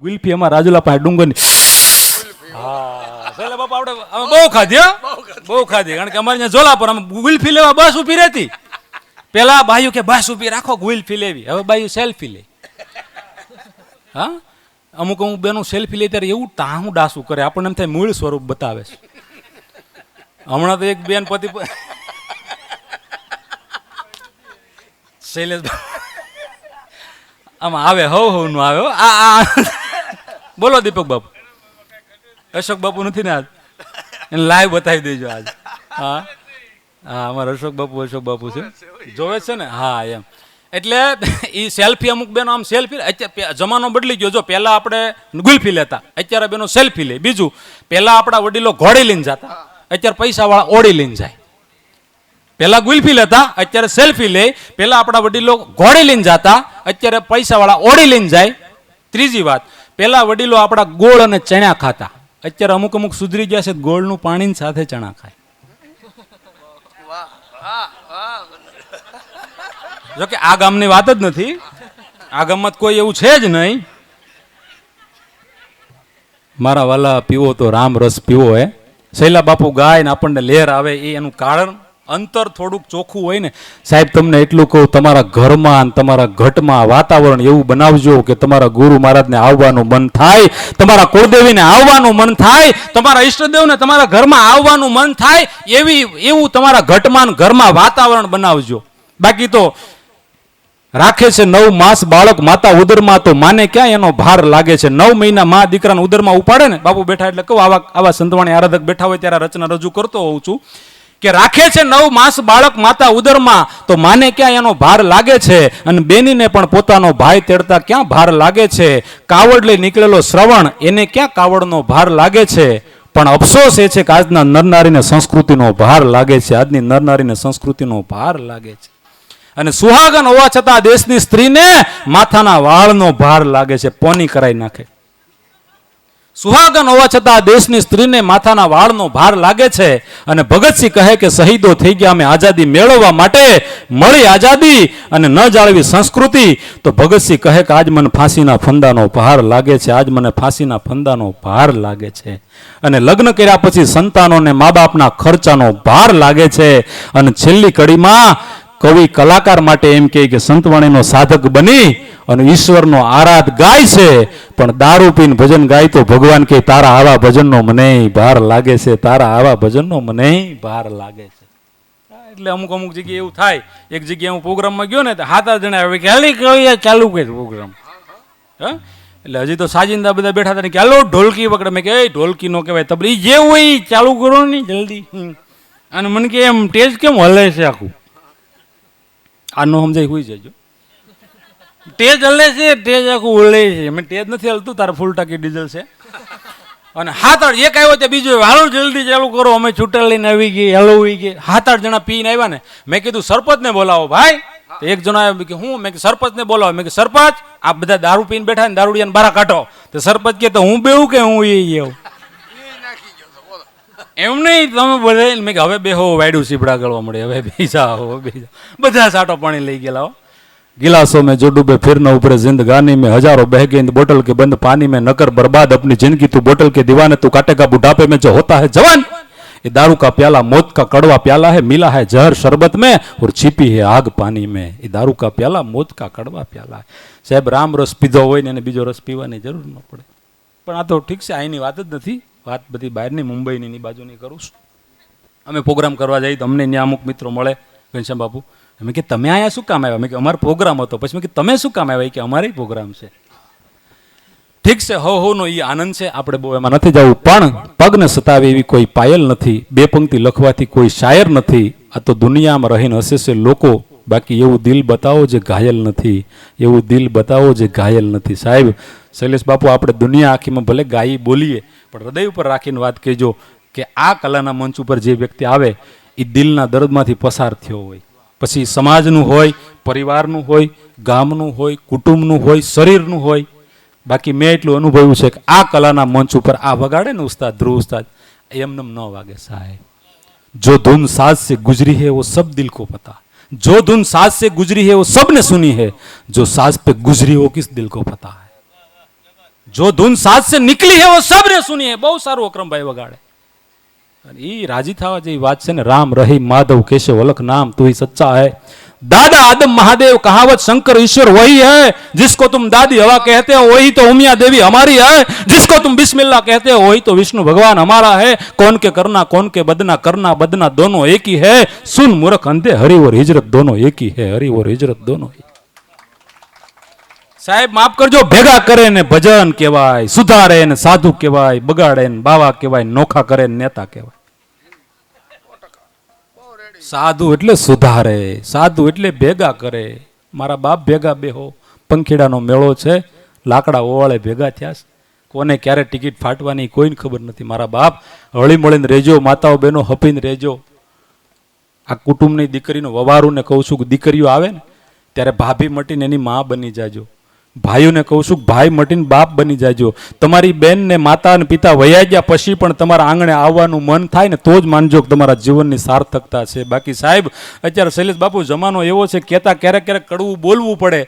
ગુલ્ફી અમારા રાજુલા પાસે ડુંગરની. હા એટલે બાપા આપણે અમે બહુ ખાધી, બહુ ખાધી. કારણ કે અમારે ત્યાં ઝોલા પર અમે ગુલ્ફી લેવા બસ ઊભી રહેતી. પેલા બાયુ કે બસ ઊભી રાખો ગુલ્ફી લેવી, હવે બાયુ સેલ્ફી લે. હા અમુક અમુક બેનું સેલ્ફી લે ત્યારે એવું ટાહું ડાસું કરે, આપણને એમ થાય મૂળ સ્વરૂપ બતાવે છે. હમણાં તો એક બેન પતિ શૈલેષ આમાં આવે હવ નું આવે આ બોલો દીપક બાપુ. અશોક બાપુ નથી ને આજ, એને લાઈવ બતાવી દેજો આજ. હા હા અમારા અશોક બાપુ છે, જોવે છે ને. હા એમ એટલે એ સેલ્ફી અમુક બેનો આમ સેલ્ફી, અત્યારે જમાનો બદલી ગયો. જો પહેલા આપણે ગુલ્ફી લેતા, અત્યારે બેનો સેલ્ફી લે. બીજું પહેલા આપણા વડીલો ઘોડી લઈને જતા, અત્યારે પૈસા વાળા ઓડી લઈને જાય. પહેલા ગુલ્ફી લેતા, અત્યારે સેલ્ફી લે. પહેલા આપણા વડીલો ઘોડી લઈને જતા, અત્યારે પૈસા વાળા ઓડી લઈને જાય. ત્રીજી વાત, પહેલા વડીલો આપણા ગોળ અને ચણા ખાતા, અત્યારે અમુક અમુક સુધરી ગયા છે, ગોળનું પાણી સાથે ચણા ખાય. જોકે આ ગામની વાત જ નથી, આ ગામમાં કોઈ એવું છે જ નહીં. મારા વાલા પીવો તો રામ રસ પીવો. હે શૈલા બાપુ ગાય ને આપણને લહેર આવે, એ એનું કારણ અંતર થોડુંક ચોખ્ખું હોય ને. સાહેબ તમને એટલું કહું, તમારા ઘરમાં તમારા ઘટમાં વાતાવરણ એવું બનાવજો કે તમારા ગુરુ મહારાજને આવવાનું મન થાય, તમારા કુળદેવીને આવવાનું મન થાય, તમારા ઈષ્ટદેવને તમારા ઘરમાં આવવાનું મન થાય, એવું તમારા ઘટમાં ઘરમાં વાતાવરણ બનાવજો. બાકી તો રાખે છે 9 માસ બાળક માતા ઉદરમાં, તો માને ક્યાં એનો ભાર લાગે છે. 9 મહિના માં દીકરાને ઉદરમાં ઉપાડે ને, બાપુ બેઠા એટલે કહું, આવા સંતવાણી આરાધક બેઠા હોય ત્યારે રચના રજૂ કરતો હોઉં છું કે રાખે છે 9 માસ બાળક માતા ઉદરમાં, તો માને ક્યાં એનો ભાર લાગે છે. અને બેનીને પણ પોતાનો ભાઈ તેડતા ક્યાં ભાર લાગે છે. કાવડ લઈ નીકળેલો શ્રવણ, એને ક્યાં કાવડનો ભાર લાગે છે. પણ અફસોસ એ છે કે આજના નરનારીને સંસ્કૃતિનો ભાર લાગે છે, આજની નરનારીને સંસ્કૃતિનો ભાર લાગે છે. અને સુહાગન હોવા છતાં દેશની સ્ત્રીને માથાના વાળનો ભાર લાગે છે, પોની કરાઈ નાખે. સુહાગન હોવા છતાં દેશની સ્ત્રીને માથાના વાળનો ભાર લાગે છે. અને ભગતસિંહ કહે કે શહીદો થઈ ગયા અમે આઝાદી મેળવવા માટે, મળી આઝાદી અને ન જાળવી સંસ્કૃતિ. તો ભગતસિંહ કહે કે આજ મને ફાંસીના ફંદાનો ભાર લાગે છે, આજ મને ફાંસીના ફંદાનો ભાર લાગે છે. અને લગ્ન કર્યા પછી સંતાનોને મા બાપના ખર્ચાનો ભાર લાગે છે. અને છેલ્લી કડીમાં કવિ કલાકાર માટે એમ કહે કે સંતવાણીનો સાધક બની અને ઈશ્વરનો આરાધ ગાય છે, પણ દારૂ પીને ભજન ગાય તો ભગવાન કે તારા આવા ભજનનો મને ભાર લાગે છે, તારા આવા ભજનનો મને ભાર લાગે છે. એટલે અમુક અમુક જગ્યાએ એવું થાય. એક જગ્યાએ હું પ્રોગ્રામમાં ગયો ને, તો 7 જણા આવે કે હાલી કવિ ચાલુ કરે પ્રોગ્રામ. હા એટલે હજી તો સાજિંદા બધા બેઠા હતા ને કે હાલો ઢોલકી પકડે. મેં કે ઢોલકી નો કહેવાય, તબલી જે હોય ચાલુ કરો ને જલ્દી. અને મને કે એમ ટેજ કેમ હલે છે આખું, આ નો સમજાય હોઈ જજો. ટેજ હલે છે, ટેજ આખું ઉડે છે. મેં ટેજ નથી હલતું, તારે ફૂલ ટાંકી ડીઝલ છે. અને 7-8 એક આવ્યો ત્યાં બીજો હાલો જલ્દી ચાલુ કરો, અમે છૂટા લઈને આવી ગઈ, હાલો આવી ગઈ. 7-8 જણા પીને આવ્યા ને, મેં કીધું સરપંચને બોલાવો ભાઈ. એક જણો આવ્યો કે હું, મેં સરપંચને બોલાવો. મેં સરપંચ આ બધા દારૂ પીને બેઠા ને દારૂડિયાને બહાર કાઢો. તો સરપંચ કે હું બેવું કે હું એ એવું એમ નહીં, તમે બધા. મેં હવે બેહો વાયડું સીપડા કરવા મળે, હવે બેસા બધા સાટો પાણી લઈ ગયેલા. गिलासों में जो डूबे फिर न उभरे जिंदगानी में, हजारों बह गए बोतल के बंद पानी में, नकर बर्बाद अपनी जिंदगी तू बोतल के दीवाने, तू काटेगा बुढ़ापे में जो होता है जवान. ये दारू का प्याला मौत का कड़वा प्याला है, मिला है जहर शरबत में और छिपी है आग पानी में. ये दारू का प्याला मौत का कड़वा प्याला है. साहेब राम रस पीधो હોય ને બીજો રસ પીવાની જરૂર ન પડે. પણ આ તો ઠીક છે, અહીંની વાત જ નથી, વાત બધી બહારની મુંબઈની બાજુની કરું છું. અમે પ્રોગ્રામ કરવા જઈએ તો અમને ત્યાં અમુક મિત્રો મળે, ઘનશ્યામ બાપુ. મેં કે તમે અહીંયા શું કામ આવ્યા? મેં કે અમારો પ્રોગ્રામ હતો. પછી મેં કે તમે શું કામ આવ્યા? કે અમારે પ્રોગ્રામ છે. ઠીક છે, હો નો એ આનંદ છે, આપણે બહુ એમાં નથી જવું. પણ પગને સતાવે એવી કોઈ પાયલ નથી, 2 પંક્તિ લખવાથી કોઈ શાયર નથી. આ તો દુનિયામાં રહીને હસે છે લોકો, બાકી એવું દિલ બતાવો જે ઘાયલ નથી, એવું દિલ બતાવો જે ઘાયલ નથી. સાહેબ શૈલેષ બાપુ, આપણે દુનિયા આખીમાં ભલે ગાઈ બોલીએ, પણ હૃદય ઉપર રાખીને વાત કહેજો કે આ કલાના મંચ ઉપર જે વ્યક્તિ આવે એ દિલના દર્દમાંથી પસાર થયો હોય. પછી સમાજનું હોય, પરિવારનું હોય, ગામનું હોય, કુટુંબનું હોય, શરીરનું હોય. બાકી મેં એટલું અનુભવ્યું છે કે આ કલાના મંચ ઉપર આ વગાડે ને ઉસ્તાદ, ધ્રુવ ઉસ્તાદ, એમને ન વાગે સાહેબ. જો ધૂન સાज से गुजरी है वो सब दिल को पता, जो धुन साज से गुजरी है वो सबने सुनी है, जो साज पे गुजरी हो किस दिल को पता है. जो धुन साथ से निकली है वो सबने सुनी है. બહુ સારું અક્રમભાઈ વગાડે. અને ઈ રાજી થવા જેવી વાત છે ને. રામ રહીમ માધવ કેશવ અલખ નામ તું ही सच्चा है. दादा आदम महादेव कहावत शंकर ईश्वर वही है. जिसको तुम दादी हवा कहते हो वही तो उमिया देवी हमारी है. जिसको तुम बिस्मिल्लाह कहते हो वही तो विष्णु भगवान हमारा है. कौन के करना कौन के बदना करना बदना दोनों एक ही है. सुन मूर्ख अंधे हरि और हिजरत दोनों एक ही है. हरि और हिजरत दोनों ही. સાહેબ માફ કરજો, ભેગા કરે ને ભજન કહેવાય, સુધારે ને સાધુ કહેવાય, બગાડે ને બાવા કહેવાય, નોખા કરે ને નેતા કહેવાય. સાધુ એટલે સુધારે, સાધુ એટલે ભેગા કરે. મારા બાપ ભેગા બેહો, પંખીડાનો મેળો છે, લાકડા ઓવાળે ભેગા થયા છે. કોને ક્યારે ટિકિટ ફાટવાની કોઈને ખબર નથી. મારા બાપ હળી મળીને રહેજો, માતાઓ બહેનો હપીને રહેજો. આ કુટુંબની દીકરીનો વવારું ને કહું છું કે દીકરીઓ આવે ને ત્યારે ભાભી મટીને એની માં બની જાજો. ભાઈઓને કહું છું ભાઈ મટીને બાપ બની જાજો. તમારી બેન ને માતા અને પિતા વયા ગયા પછી પણ તમારા આંગણે આવવાનું મન થાય ને તો જ માનજો કે તમારા જીવનની સાર્થકતા છે. બાકી સાહેબ અત્યારે શૈલેષ બાપુ જમાનો એવો છે, કહેતા ક્યારેક ક્યારેક કડવું બોલવું પડે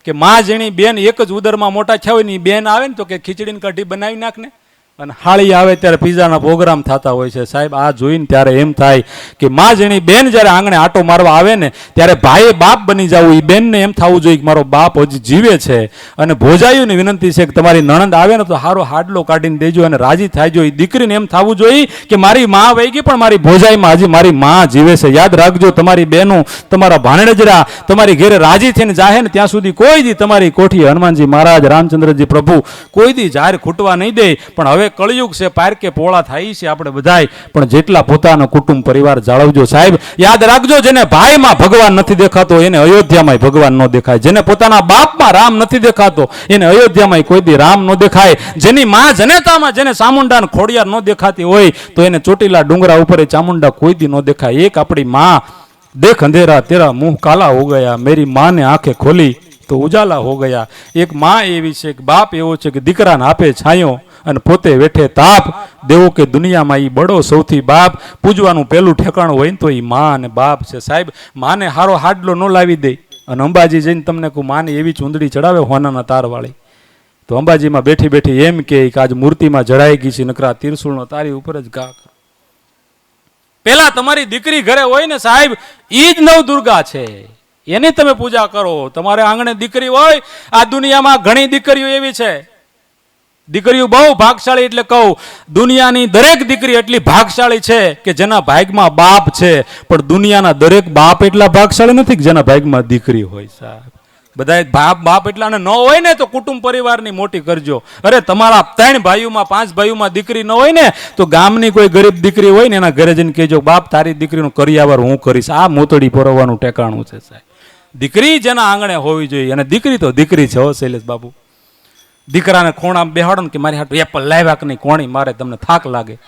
કે માં જેની બેન એક જ ઉદરમાં મોટા થયા હોય ને બેન આવે ને તો કે ખીચડીની કઢી બનાવી નાખ ને. અને હાળી આવે ત્યારે પીઝાના પ્રોગ્રામ થતા હોય છે. સાહેબ આ જોઈને ત્યારે એમ થાય કે માં જેની બેન જ્યારે આંગણે આટો મારવા આવે ને ત્યારે ભાઈએ બાપ બની જવું. એ બેનને એમ થવું જોઈએ કે મારો બાપ હજી જીવે છે. અને ભોજાઈઓની વિનંતી છે કે તમારી નણંદ આવે ને તો હારો હાડલો કાઢીને દેજો અને રાજી થાયજો. એ દીકરીને એમ થવું જોઈએ કે મારી માં વહી ગઈ પણ મારી ભોજાઈમાં હજી મારી માં જીવે છે. યાદ રાખજો, તમારી બહેનો તમારા ભાણેજરા તમારી ઘેરે રાજી થઈને જાહે ને ત્યાં સુધી કોઈ દી તમારી કોઠી હનુમાનજી મહારાજ રામચંદ્રજી પ્રભુ કોઈ દી જાહેર ખૂટવા નહીં દે. પણ હવે કળયુગ છે, પારકે પોળા થાય છે આપણે બધાય, પણ જેટલા પોતાનો કુટુંબ પરિવાર જાળવજો. સાહેબ યાદ રાખજો, જેને ભાઈમાં ભગવાન નથી દેખાતો એને અયોધ્યામાં ભગવાન ન દેખાય. જેને પોતાના બાપમાં રામ નથી દેખાતો એને અયોધ્યામાં કોઈ દી રામ ન દેખાય. જેની માં જનેતામાં જેને ચામુંડા ખોડિયાર ન દેખાતી હોય તો એને ચોટીલા ડુંગરા ઉપર ચામુંડા કોઈ દી ન દેખાય. એક આપણી માં દેખ અંધેરા તેરા મુંહ કાલા હો ગયા, મેરી માँ ने આંખે ખોલી તો ઉજાલા હો ગયા. એક માં એવી છે કે બાપ એવો છે કે દીકરાને આપે છાંયો અને પોતે વેઠે તાપ. દેવો કે દુનિયામાં ઈ બડો સૌથી બાપ. પૂજવાનું પહેલું ઠેકાણું હોય ને તો ઈ માં અને બાપ છે. સાહેબ માને હારો હાડલો ન લાવી દે અને અંબાજી જઈને તમને કહું માને એવી ચૂંદડી ચડાવે હોનાના તારવાળી તો અંબાજીમાં બેઠી બેઠી એમ કે આજ મૂર્તિમાં જડાઈ ગઈ છે, નકરા તિરસુલનો તારી ઉપર જ ઘા. પેલા તમારી દીકરી ઘરે હોય ને સાહેબ ઈ જ નવ દુર્ગા છે, એની તમે પૂજા કરો. તમારે આંગણે દીકરી હોય, આ દુનિયામાં ઘણી દીકરીઓ એવી છે. દીકરીઓ બહુ ભાગશાળી, એટલે કહું દુનિયાની દરેક દીકરી એટલી ભાગશાળી છે કે જેના ભાગમાં બાપ છે. પણ દુનિયાના દરેક બાપ એટલા ભાગશાળી નથી કે જેના ભાગમાં દીકરી હોય. સાહેબ બધા બાપ એટલા ન હોય ને તો કુટુંબ પરિવારની મોટી કરજો. અરે તમારા 3 ભાઈઓમાં 5 ભાઈઓમાં દીકરી ન હોય ને તો ગામની કોઈ ગરીબ દીકરી હોય ને એના ઘરે જઈને કહેજો બાપ તારી દીકરીનું કરિયાવર હું કરીશ. આ મોતડી પરવવાનું ઠેકાણું છે. સાહેબ દીકરી જેના આંગણે હોવી જોઈએ. અને દીકરી તો દીકરી છે હો શૈલેષ બાબુ. દીકરાને ખોણામાં બેહાડો ને કે મારી હાટુ એપલ લાવ્યા કે નહીં કોણી મારે તમને થાક લાગે.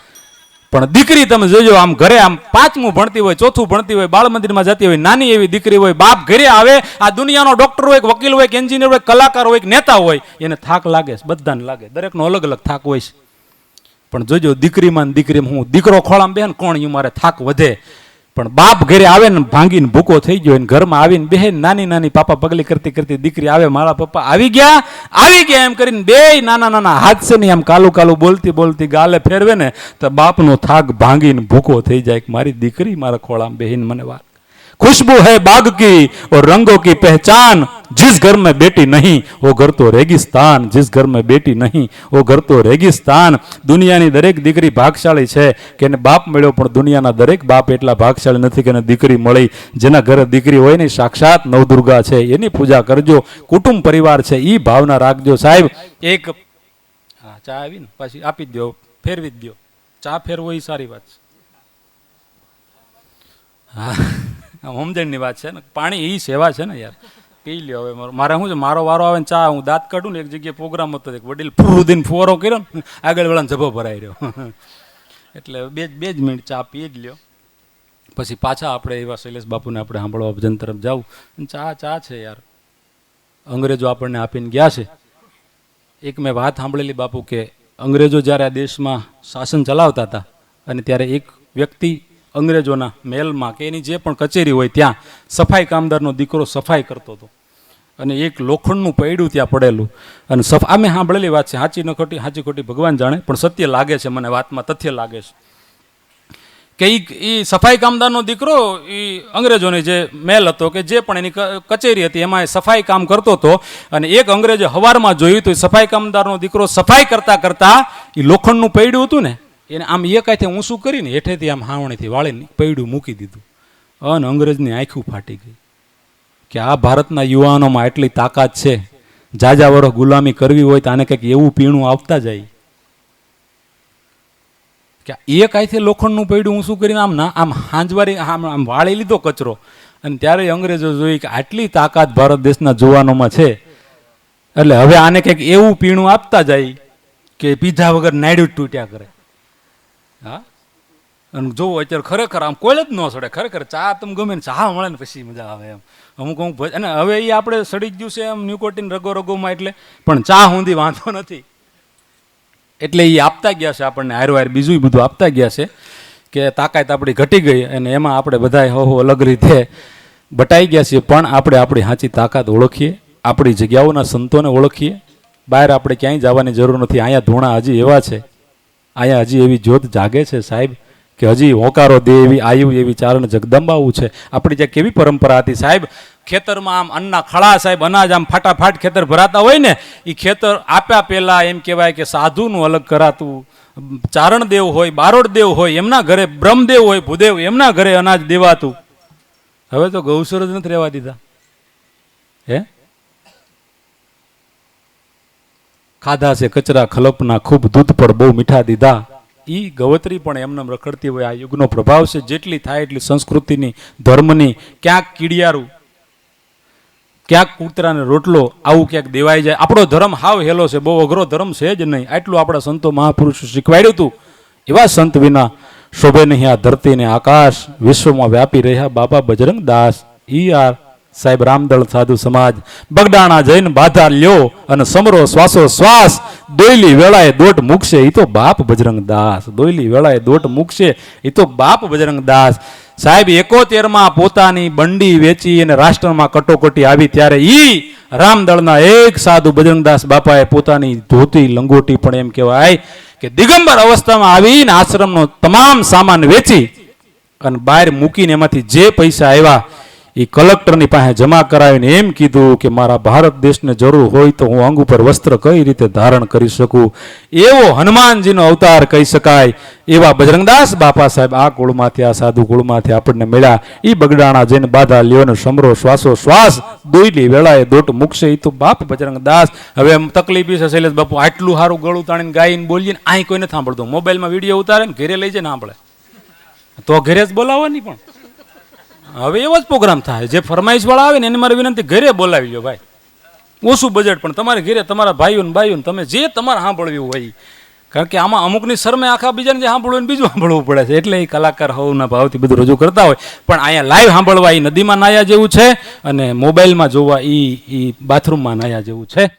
પણ દીકરી તમે જોજો આમ ઘરે આમ 5મું ભણતી હોય 4થું ભણતી હોય બાળ મંદિરમાં જતી હોય નાની એવી દીકરી હોય, બાપ ઘરે આવે આ દુનિયાનો ડોક્ટર હોય વકીલ હોય કે એન્જિનિયર હોય કલાકાર હોય કે નેતા હોય એને થાક લાગે છે. બધાને લાગે, દરેકનો અલગ અલગ થાક હોય છે. પણ જોજો દીકરીમાં દીકરીમાં હું દીકરો ખોળામાં બેહે ને કોણ મારે થાક વધે. પણ બાપ ઘરે આવે ને ભાંગીને ભૂકો થઈ ગયો ને ઘરમાં આવીને બેહે નાની નાની પાપા પગલી કરતી કરતી દીકરી આવે મારા પપ્પા આવી ગયા એમ કરીને બે નાના નાના હાથ છે ને આમ કાલું કાલું બોલતી બોલતી ગાલે ફેરવે ને તો બાપનો થાક ભાંગીને ભૂકો થઈ જાય કે મારી દીકરી મારા ખોળામાં બેહીને મને વાત. खुशबू है बाग की और रंगों की पहचान, जिस घर में बेटी नहीं वो घर तो रेगिस्तान, जिस घर में बेटी नहीं वो घर तो रेगिस्तान. દુનિયાની દરેક દીકરી ભાગશાળી છે કે એને બાપ મળ્યો, પણ દુનિયાના દરેક બાપ એટલા ભાગશાળી નથી કે એને દીકરી મળી. જેના ઘરે દીકરી હોય ને સાક્ષાત નવદુર્ગા છે, એની પૂજા કરજો. કુટુંબ પરિવાર છે એ ભાવના રાખજો. સાહેબ એક ચા આવી ને પાછી આપી જ દો, ફેરવી જ દો. ચા ફેરવો એ સારી વાત છે. હા સમજણની વાત છે ને, પાણી એ સેવા છે ને યાર, પી લ્યો. હવે મારે શું છે મારો વારો આવે ને ચા હું દાંત કાઢું ને એક જગ્યાએ પ્રોગ્રામ હતો વડીલ ફૂદીને ફુવારો કર્યો ને આગળ વાળાને જભો ભરાઈ રહ્યો એટલે બે જ મિનિટ ચા પી જ લ્યો. પછી પાછા આપણે એવા શૈલેષ બાપુને આપણે સાંભળવા ભજન તરફ જાવું. ચા છે યાર, અંગ્રેજો આપણને આપીને ગયા છે. એક મેં વાત સાંભળેલી બાપુ કે અંગ્રેજો જ્યારે આ દેશમાં શાસન ચલાવતા હતા અને ત્યારે એક વ્યક્તિ અંગ્રેજોના મહેલમાં કે એની જે પણ કચેરી હોય ત્યાં સફાઈ કામદારનો દીકરો સફાઈ કરતો હતો. અને એક લોખંડનું પૈડું ત્યાં પડેલું અને આ મેં સાંભળેલી વાત છે, સાચી ન ખોટી, સાચી ખોટી ભગવાન જાણે, પણ સત્ય લાગે છે મને, વાતમાં તથ્ય લાગે છે કે એ સફાઈ કામદારનો દીકરો એ અંગ્રેજોની જે મેલ હતો કે જે પણ એની કચેરી હતી એમાં સફાઈ કામ કરતો હતો, અને એક અંગ્રેજે હવારમાં જોયું તો સફાઈ કામદારનો દીકરો સફાઈ કરતા કરતા એ લોખંડનું પૈડું હતું ને એને આમ એકાઈથી ઊંચું કરીને હેઠેથી આમ હાવણીથી વાળીને પૈડું મૂકી દીધું, અને અંગ્રેજની આંખું ફાટી ગઈ કે આ ભારતના યુવાનોમાં એટલી તાકાત છે, જાજા વર્ષ ગુલામી કરવી હોય તો આને કંઈક એવું પીણું આવતા જાય કે એક આઈથી લોખંડનું પૈડું ઊંચું કરીને આમ ના આમ હાંજવારી આમ વાળી લીધો કચરો, અને ત્યારે અંગ્રેજો જોઈ કે આટલી તાકાત ભારત દેશના જુવાનોમાં છે, એટલે હવે આને કંઈક એવું પીણું આપતા જાય કે પીધા વગર નાડ્યું તૂટ્યા કરે. હા, અને જોવો અત્યારે ખરેખર આમ કોઈ જ ન સડે, ખરેખર ચા તમે ગમે ને ચા મળે ને પછી મજા આવે એમ અમુક અને હવે એ આપણે સડી ગયું છે એમ ન્યુકોટિન રગો રગોમાં, એટલે પણ ચા સુધી વાંધો નથી, એટલે એ આપતા ગયા છે આપણને હારવાર બીજું બધું આપતા ગયા છે કે તાકાત આપણી ઘટી ગઈ અને એમાં આપણે બધા હો અલગ રીતે બટાઈ ગયા છીએ, પણ આપણે આપણી સાચી તાકાત ઓળખીએ, આપણી જગ્યાઓના સંતોને ઓળખીએ, બહાર આપણે ક્યાંય જવાની જરૂર નથી, અહીંયા ધૂણા હજી એવા છે, અહીંયા હજી એવી જ્યોત જાગે છે સાહેબ કે હજી હોકારો દે એવી આયુ એવી ચારણ જગદંબાવું છે. આપણી જ્યાં કેવી પરંપરા હતી સાહેબ, ખેતરમાં આમ અન્નના ખળા સાહેબ, અનાજ આમ ફાટાફાટ ખેતર ભરાતા હોય ને, એ ખેતર આપ્યા પહેલા એમ કહેવાય કે સાધુનું અલગ કરાતું, ચારણ દેવ હોય, બારોડ દેવ હોય એમના ઘરે, બ્રહ્મદેવ હોય, ભૂદેવ એમના ઘરે અનાજ દેવાતું. હવે તો ગૌસર જ નથી રહેવા દીધા. હે ખાધા છે કચરા ખલપના, ખૂબ દૂધ પર બહુ મીઠા દીધા. ઈ ગવત્રી પણ એમને રખડતી હોય. આ યુગનો પ્રભાવ છે, જેટલી થાય એટલી સંસ્કૃતિની, ધર્મની, ક્યાંક કીડિયારું, ક્યાંક કૂતરાને રોટલો, આવું ક્યાંક દેવાઈ જાય. આપણો ધર્મ હાવ હેલો છે, બહુ અઘરો ધર્મ છે જ નહીં, આટલું આપણા સંતો મહાપુરુષો શીખવાડ્યું હતું. એવા સંત વિના શોભે નહીં આ ધરતી ને આકાશ, વિશ્વમાં વ્યાપી રહ્યા બાબા બજરંગ દાસ. ઈ યાર સાહેબ રામદળ સાધુ સમાજ બગડાણા જઈને બાધા લ્યો અને સમરો શ્વાસો શ્વાસ, દોયલી વેળાએ દોટ મૂકશે એ તો બાપ બજરંગ દાસ, દોયલી વેળાએ દોટ મૂકશે એ તો બાપ બજરંગ દાસ. સાહેબ 71માં પોતાની બંડી વેચી અને રાષ્ટ્રમાં કટોકટી આવી ત્યારે ઈ રામદળના એક સાધુ બજરંગદાસ બાપાએ પોતાની ધોતી લંગોટી પણ એમ કહેવાય કે દિગંબર અવસ્થામાં આવીને આશ્રમનો તમામ સામાન વેચી અને બહાર મૂકીને એમાંથી જે પૈસા આવ્યા એ કલેક્ટરની પાસે જમા કરાવીને એમ કીધું કે મારા ભારત દેશને જરૂર હોય તો હું અંગ ઉપર વસ્ત્ર કઈ રીતે ધારણ કરી શકું. એવો હનુમાનજીનો અવતાર કહી શકાય એવા બજરંગદાસ બાપા સાહેબ આ કુળમાંથી, આ સાધુ કુળમાંથી આપણને મળ્યા. એ બગડાણા જઈને બાધા લ્યો ને સમરો શ્વાસો શ્વાસ, દોયલી વેળાએ દોટ મૂકશે એ તો બાપ બજરંગદાસ. હવે એમ તકલીફ છે શૈલેષ બાપુ, આટલું સારું ગળું તાણીને ગાઈને બોલીએ ને અહીં કોઈને સાંભળતો, મોબાઈલમાં વિડીયો ઉતારે ને ઘરે લઈ જાય ને સાંભળે તો ઘરે જ બોલાવવાની. પણ હવે એવો જ પ્રોગ્રામ થાય, જે ફરમાઈશ વાળા આવે ને એને મારી વિનંતી ઘરે બોલાવી લો ભાઈ, ઓછું બજેટ પણ તમારે ઘરે તમારા ભાઈઓ ને બાઈઓ તમે જે તમારે સાંભળવું હોય, કારણ કે આમાં અમુકની શરમે આખા બીજાને જે સાંભળવું બીજું સાંભળવું પડે છે, એટલે એ કલાકાર હોવના ભાવથી બધું રજૂ કરતા હોય. પણ અહીંયા લાઈવ સાંભળવા એ નદીમાં નાયા જેવું છે અને મોબાઈલમાં જોવા એ બાથરૂમમાં નાયા જેવું છે.